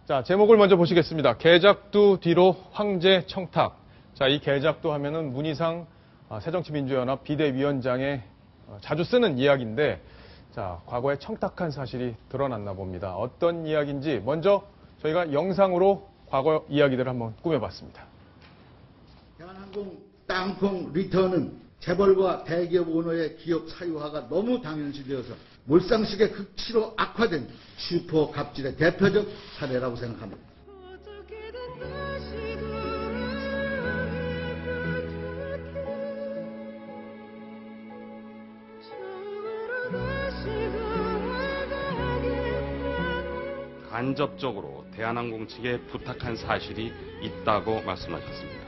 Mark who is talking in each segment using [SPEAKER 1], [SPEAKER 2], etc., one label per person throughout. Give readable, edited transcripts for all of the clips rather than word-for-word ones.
[SPEAKER 1] 자, 제목을 먼저 보시겠습니다. 개작두 뒤로 황제 청탁. 자, 이 개작두 하면은 문희상 새정치민주연합 비대위원장의 자주 쓰는 이야기인데, 자, 과거에 청탁한 사실이 드러났나 봅니다. 어떤 이야기인지 먼저 저희가 영상으로 과거 이야기들을 한번 꾸며봤습니다.
[SPEAKER 2] 대한항공 땅콩 리턴은 재벌과 대기업 오너의 기업 사유화가 너무 당연시되어서 몰상식의 극치로 악화된 슈퍼 갑질의 대표적 사례라고 생각합니다.
[SPEAKER 3] 간접적으로 대한항공 측에 부탁한 사실이 있다고 말씀하셨습니다.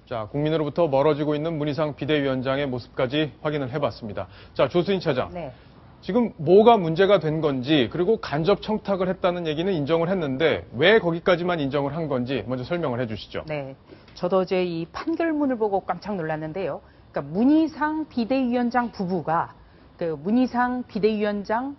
[SPEAKER 1] 자, 국민으로부터 멀어지고 있는 문희상 비대위원장의 모습까지 확인을 해봤습니다. 자, 조수인 차장.
[SPEAKER 4] 네.
[SPEAKER 1] 지금 뭐가 문제가 된 건지, 그리고 간접 청탁을 했다는 얘기는 인정을 했는데 왜 거기까지만 인정을 한 건지 먼저 설명을 해주시죠.
[SPEAKER 4] 네. 저도 어제 이 판결문을 보고 깜짝 놀랐는데요. 그러니까 문희상 비대위원장 부부가 그 문희상 비대위원장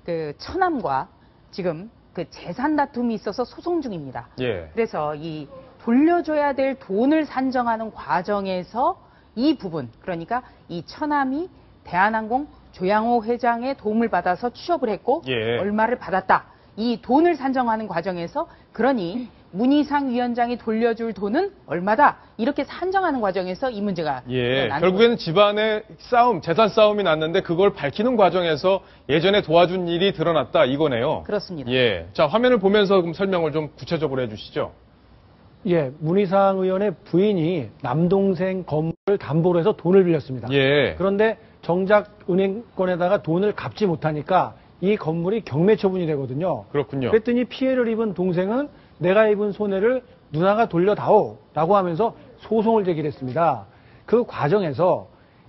[SPEAKER 4] 그 처남과 지금 그 재산 다툼이 있어서 소송 중입니다.
[SPEAKER 1] 예.
[SPEAKER 4] 그래서 이 돌려줘야 될 돈을 산정하는 과정에서 이 부분, 그러니까 이 처남이 대한항공 조양호 회장의 도움을 받아서 취업을 했고
[SPEAKER 1] 예.
[SPEAKER 4] 얼마를 받았다. 이 돈을 산정하는 과정에서 그러니 문희상 위원장이 돌려줄 돈은 얼마다. 이렇게 산정하는 과정에서 이 문제가
[SPEAKER 1] 예.
[SPEAKER 4] 나는
[SPEAKER 1] 결국에는 집안의 싸움, 재산 싸움이 났는데 그걸 밝히는 과정에서 예전에 도와준 일이 드러났다 이거네요.
[SPEAKER 4] 그렇습니다.
[SPEAKER 1] 예. 자, 화면을 보면서 그럼 설명을 좀 구체적으로 해주시죠.
[SPEAKER 5] 예, 문희상 의원의 부인이 남동생 건물을 담보로 해서 돈을 빌렸습니다.
[SPEAKER 1] 예.
[SPEAKER 5] 그런데 정작 은행권에다가 돈을 갚지 못하니까 이 건물이 경매 처분이 되거든요.
[SPEAKER 1] 그렇군요.
[SPEAKER 5] 그랬더니 피해를 입은 동생은 내가 입은 손해를 누나가 돌려다오라고 하면서 소송을 제기했습니다. 그 과정에서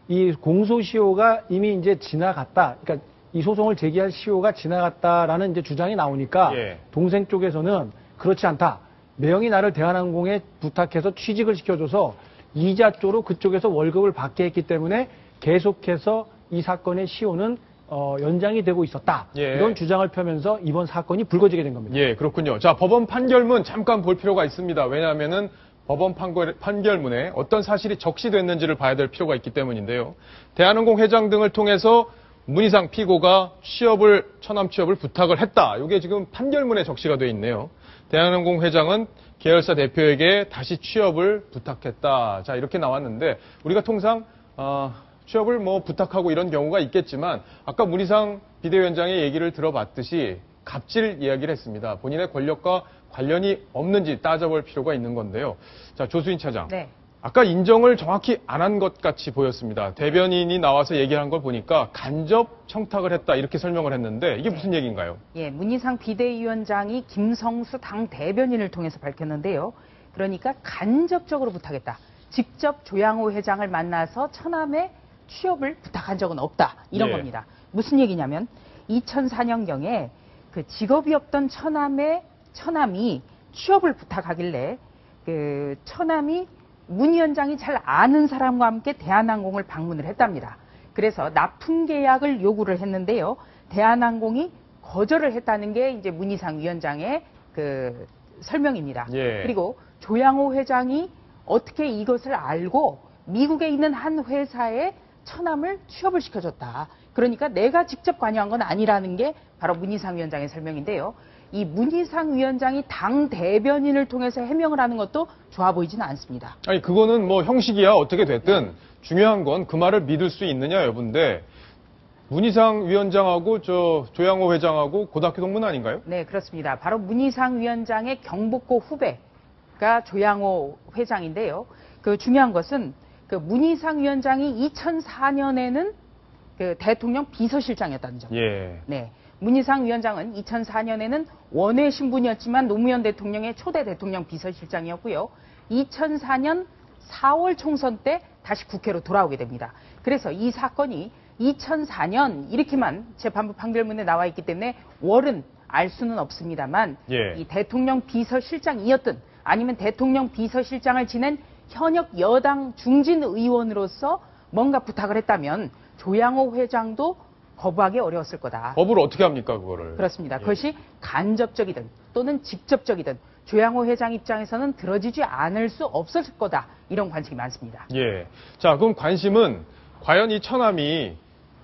[SPEAKER 5] 이 공소시효가 이미 이제 지나갔다. 그러니까 이 소송을 제기할 시효가 지나갔다라는 이제 주장이 나오니까
[SPEAKER 1] 예.
[SPEAKER 5] 동생 쪽에서는 그렇지 않다. 매형이 나를 대한항공에 부탁해서 취직을 시켜줘서 이자 쪽으로 그쪽에서 월급을 받게 했기 때문에 계속해서 이 사건의 시효는 연장이 되고 있었다.
[SPEAKER 1] 예.
[SPEAKER 5] 이런 주장을 펴면서 이번 사건이 불거지게 된 겁니다.
[SPEAKER 1] 예, 그렇군요. 자, 법원 판결문 잠깐 볼 필요가 있습니다. 왜냐하면은 법원 판결문에 어떤 사실이 적시됐는지를 봐야 될 필요가 있기 때문인데요. 대한항공 회장 등을 통해서 문희상 피고가 처남 취업을 부탁을 했다. 이게 지금 판결문에 적시가 돼 있네요. 대한항공 회장은 계열사 대표에게 다시 취업을 부탁했다. 자, 이렇게 나왔는데 우리가 통상 취업을 뭐 부탁하고 이런 경우가 있겠지만 아까 문희상 비대위원장의 얘기를 들어봤듯이 갑질 이야기를 했습니다. 본인의 권력과 관련이 없는지 따져볼 필요가 있는 건데요. 자, 조수인 차장.
[SPEAKER 4] 네.
[SPEAKER 1] 아까 인정을 정확히 안 한 것 같이 보였습니다. 대변인이 나와서 얘기한 걸 보니까 간접 청탁을 했다 이렇게 설명을 했는데 이게 무슨 얘기인가요?
[SPEAKER 4] 예, 문희상 비대위원장이 김성수 당 대변인을 통해서 밝혔는데요. 그러니까 간접적으로 부탁했다. 직접 조양호 회장을 만나서 처남의 취업을 부탁한 적은 없다. 이런
[SPEAKER 1] 예.
[SPEAKER 4] 겁니다. 무슨 얘기냐면 2004년경에 그 직업이 없던 처남이 취업을 부탁하길래 그 처남이 문 위원장이 잘 아는 사람과 함께 대한항공을 방문을 했답니다. 그래서 납품 계약을 요구를 했는데요. 대한항공이 거절을 했다는 게 이제 문희상 위원장의 그 설명입니다.
[SPEAKER 1] 예.
[SPEAKER 4] 그리고 조양호 회장이 어떻게 이것을 알고 미국에 있는 한 회사에 처남을 취업을 시켜줬다. 그러니까 내가 직접 관여한 건 아니라는 게 바로 문희상 위원장의 설명인데요. 이 문희상 위원장이 당 대변인을 통해서 해명을 하는 것도 좋아 보이지는 않습니다.
[SPEAKER 1] 아니, 그거는 뭐 형식이야 어떻게 됐든 중요한 건 그 말을 믿을 수 있느냐 여부인데 문희상 위원장하고 조양호 회장하고 고등학교 동문 아닌가요?
[SPEAKER 4] 네, 그렇습니다. 바로 문희상 위원장의 경복고 후배가 조양호 회장인데요. 그 중요한 것은 그 문희상 위원장이 2004년에는 그 대통령 비서실장이었다는 점.
[SPEAKER 1] 예.
[SPEAKER 4] 네. 문희상 위원장은 2004년에는 원외 신분이었지만 노무현 대통령의 초대 대통령 비서실장이었고요. 2004년 4월 총선 때 다시 국회로 돌아오게 됩니다. 그래서 이 사건이 2004년 이렇게만 재판부 판결문에 나와 있기 때문에 월은 알 수는 없습니다만
[SPEAKER 1] 예.
[SPEAKER 4] 이 대통령 비서실장이었든 아니면 대통령 비서실장을 지낸 현역 여당 중진 의원으로서 뭔가 부탁을 했다면 조양호 회장도 거부하기 어려웠을 거다.
[SPEAKER 1] 법을 어떻게 합니까, 그거를?
[SPEAKER 4] 그렇습니다.
[SPEAKER 1] 예.
[SPEAKER 4] 그것이 간접적이든 또는 직접적이든 조양호 회장 입장에서는 들어지지 않을 수 없었을 거다. 이런 관측이 많습니다.
[SPEAKER 1] 예. 자, 그럼 관심은 과연 이 처남이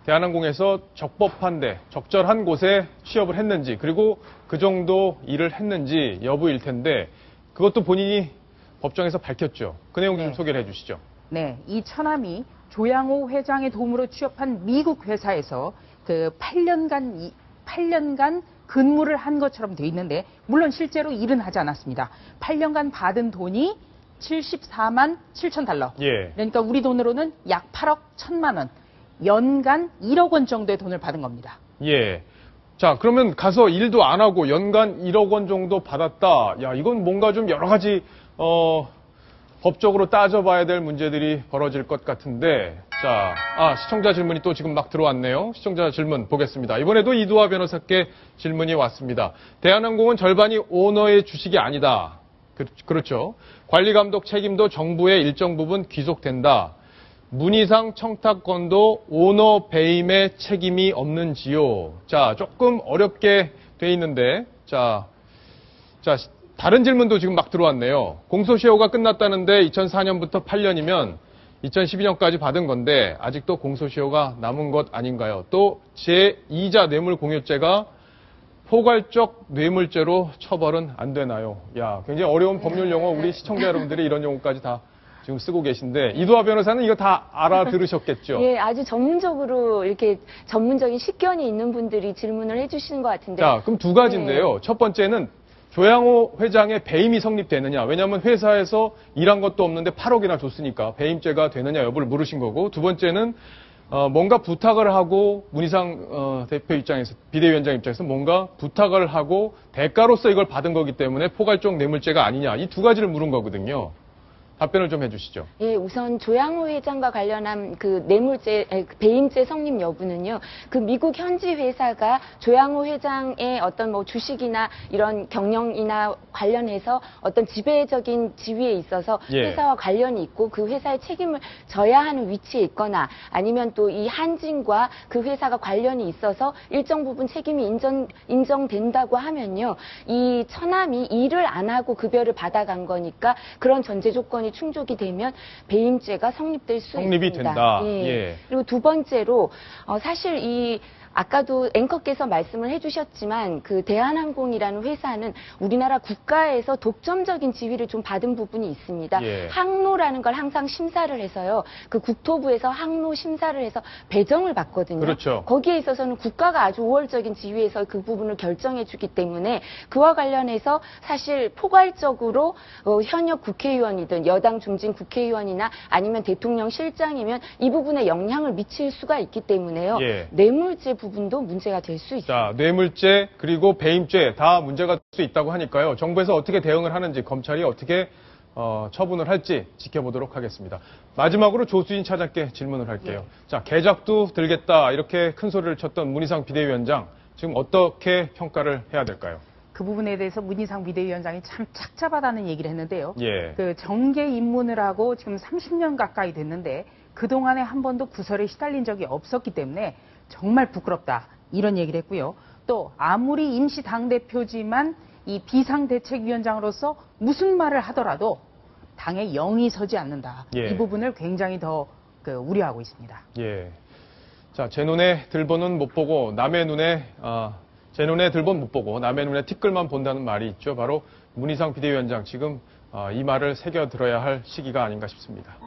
[SPEAKER 1] 대한항공에서 적법한데 적절한 곳에 취업을 했는지 그리고 그 정도 일을 했는지 여부일 텐데 그것도 본인이 법정에서 밝혔죠. 그 내용 좀
[SPEAKER 4] 네.
[SPEAKER 1] 소개를 해주시죠.
[SPEAKER 4] 네, 이 처남이 조양호 회장의 도움으로 취업한 미국 회사에서 그 8년간 근무를 한 것처럼 돼 있는데 물론 실제로 일은 하지 않았습니다. 8년간 받은 돈이 74만 7천 달러.
[SPEAKER 1] 예.
[SPEAKER 4] 그러니까 우리 돈으로는 약 8억 1천만 원. 연간 1억 원 정도의 돈을 받은 겁니다.
[SPEAKER 1] 예. 자, 그러면 가서 일도 안 하고 연간 1억 원 정도 받았다. 야, 이건 뭔가 좀 여러 가지, 법적으로 따져봐야 될 문제들이 벌어질 것 같은데. 자, 시청자 질문이 또 지금 막 들어왔네요. 시청자 질문 보겠습니다. 이번에도 이두화 변호사께 질문이 왔습니다. 대한항공은 절반이 오너의 주식이 아니다. 그렇죠. 관리 감독 책임도 정부의 일정 부분 귀속된다. 문희상 청탁건도 오너 배임의 책임이 없는지요. 자, 조금 어렵게 돼 있는데, 자, 다른 질문도 지금 막 들어왔네요. 공소시효가 끝났다는데 2004년부터 8년이면 2012년까지 받은 건데 아직도 공소시효가 남은 것 아닌가요? 또 제2자 뇌물공유죄가 포괄적 뇌물죄로 처벌은 안 되나요? 야, 굉장히 어려운 법률 용어 우리 시청자 여러분들이 이런 용어까지 다 지금 쓰고 계신데 이두화 변호사는 이거 다 알아들으셨겠죠?
[SPEAKER 6] 예, 아주 전문적으로 이렇게 전문적인 식견이 있는 분들이 질문을 해주시는 것 같은데.
[SPEAKER 1] 자, 그럼 두 가지인데요. 첫 번째는 조양호 회장의 배임이 성립되느냐. 왜냐하면 회사에서 일한 것도 없는데 8억이나 줬으니까 배임죄가 되느냐 여부를 물으신 거고, 두 번째는 뭔가 부탁을 하고 문희상 대표 입장에서, 비대위원장 입장에서 뭔가 부탁을 하고 대가로서 이걸 받은 거기 때문에 포괄적 뇌물죄가 아니냐. 이 두 가지를 물은 거거든요. 답변을 좀 해주시죠.
[SPEAKER 6] 예, 우선 조양호 회장과 관련한 그 배임죄 성립 여부는요. 그 미국 현지 회사가 조양호 회장의 어떤 뭐 주식이나 이런 경영이나 관련해서 어떤 지배적인 지위에 있어서
[SPEAKER 1] 예.
[SPEAKER 6] 회사와 관련이 있고 그 회사의 책임을 져야 하는 위치에 있거나 아니면 또 이 한진과 그 회사가 관련이 있어서 일정 부분 책임이 인정된다고 하면요. 이 처남이 일을 안 하고 급여를 받아간 거니까 그런 전제 조건이 충족이 되면 배임죄가 성립될 수
[SPEAKER 1] 성립이
[SPEAKER 6] 있습니다.
[SPEAKER 1] 된다.
[SPEAKER 6] 예.
[SPEAKER 1] 예.
[SPEAKER 6] 그리고 두 번째로 사실 아까도 앵커께서 말씀을 해주셨지만 그 대한항공이라는 회사는 우리나라 국가에서 독점적인 지위를 좀 받은 부분이 있습니다.
[SPEAKER 1] 예.
[SPEAKER 6] 항로라는 걸 항상 심사를 해서요. 그 국토부에서 항로 심사를 해서 배정을 받거든요.
[SPEAKER 1] 그렇죠.
[SPEAKER 6] 거기에 있어서는 국가가 아주 우월적인 지위에서 그 부분을 결정해주기 때문에 그와 관련해서 사실 포괄적으로 현역 국회의원이든 여당 중진 국회의원이나 아니면 대통령 실장이면 이 부분에 영향을 미칠 수가 있기 때문에요.
[SPEAKER 1] 예.
[SPEAKER 6] 뇌물죄 부분도 문제가 될 수 있습니다.
[SPEAKER 1] 자, 뇌물죄 그리고 배임죄 다 문제가 될 수 있다고 하니까요. 정부에서 어떻게 대응을 하는지, 검찰이 어떻게 처분을 할지 지켜보도록 하겠습니다. 마지막으로 조수진 차장께 질문을 할게요. 자, 개작도 들겠다 이렇게 큰 소리를 쳤던 문희상 비대위원장 지금 어떻게 평가를 해야 될까요?
[SPEAKER 4] 그 부분에 대해서 문희상 비대위원장이 참 착잡하다는 얘기를 했는데요.
[SPEAKER 1] 예.
[SPEAKER 4] 그 정계 입문을 하고 지금 30년 가까이 됐는데 그동안에 한 번도 구설에 시달린 적이 없었기 때문에 정말 부끄럽다. 이런 얘기를 했고요. 또 아무리 임시 당대표지만 이 비상대책위원장으로서 무슨 말을 하더라도 당에 영이 서지 않는다.
[SPEAKER 1] 예.
[SPEAKER 4] 이 부분을 굉장히 더 우려하고 있습니다.
[SPEAKER 1] 예. 자, 제 눈에 들보는 못 보고 남의 눈에 제 눈에 들보는 못 보고 남의 눈에 티끌만 본다는 말이 있죠. 바로 문희상 비대위원장 지금 이 말을 새겨 들어야 할 시기가 아닌가 싶습니다.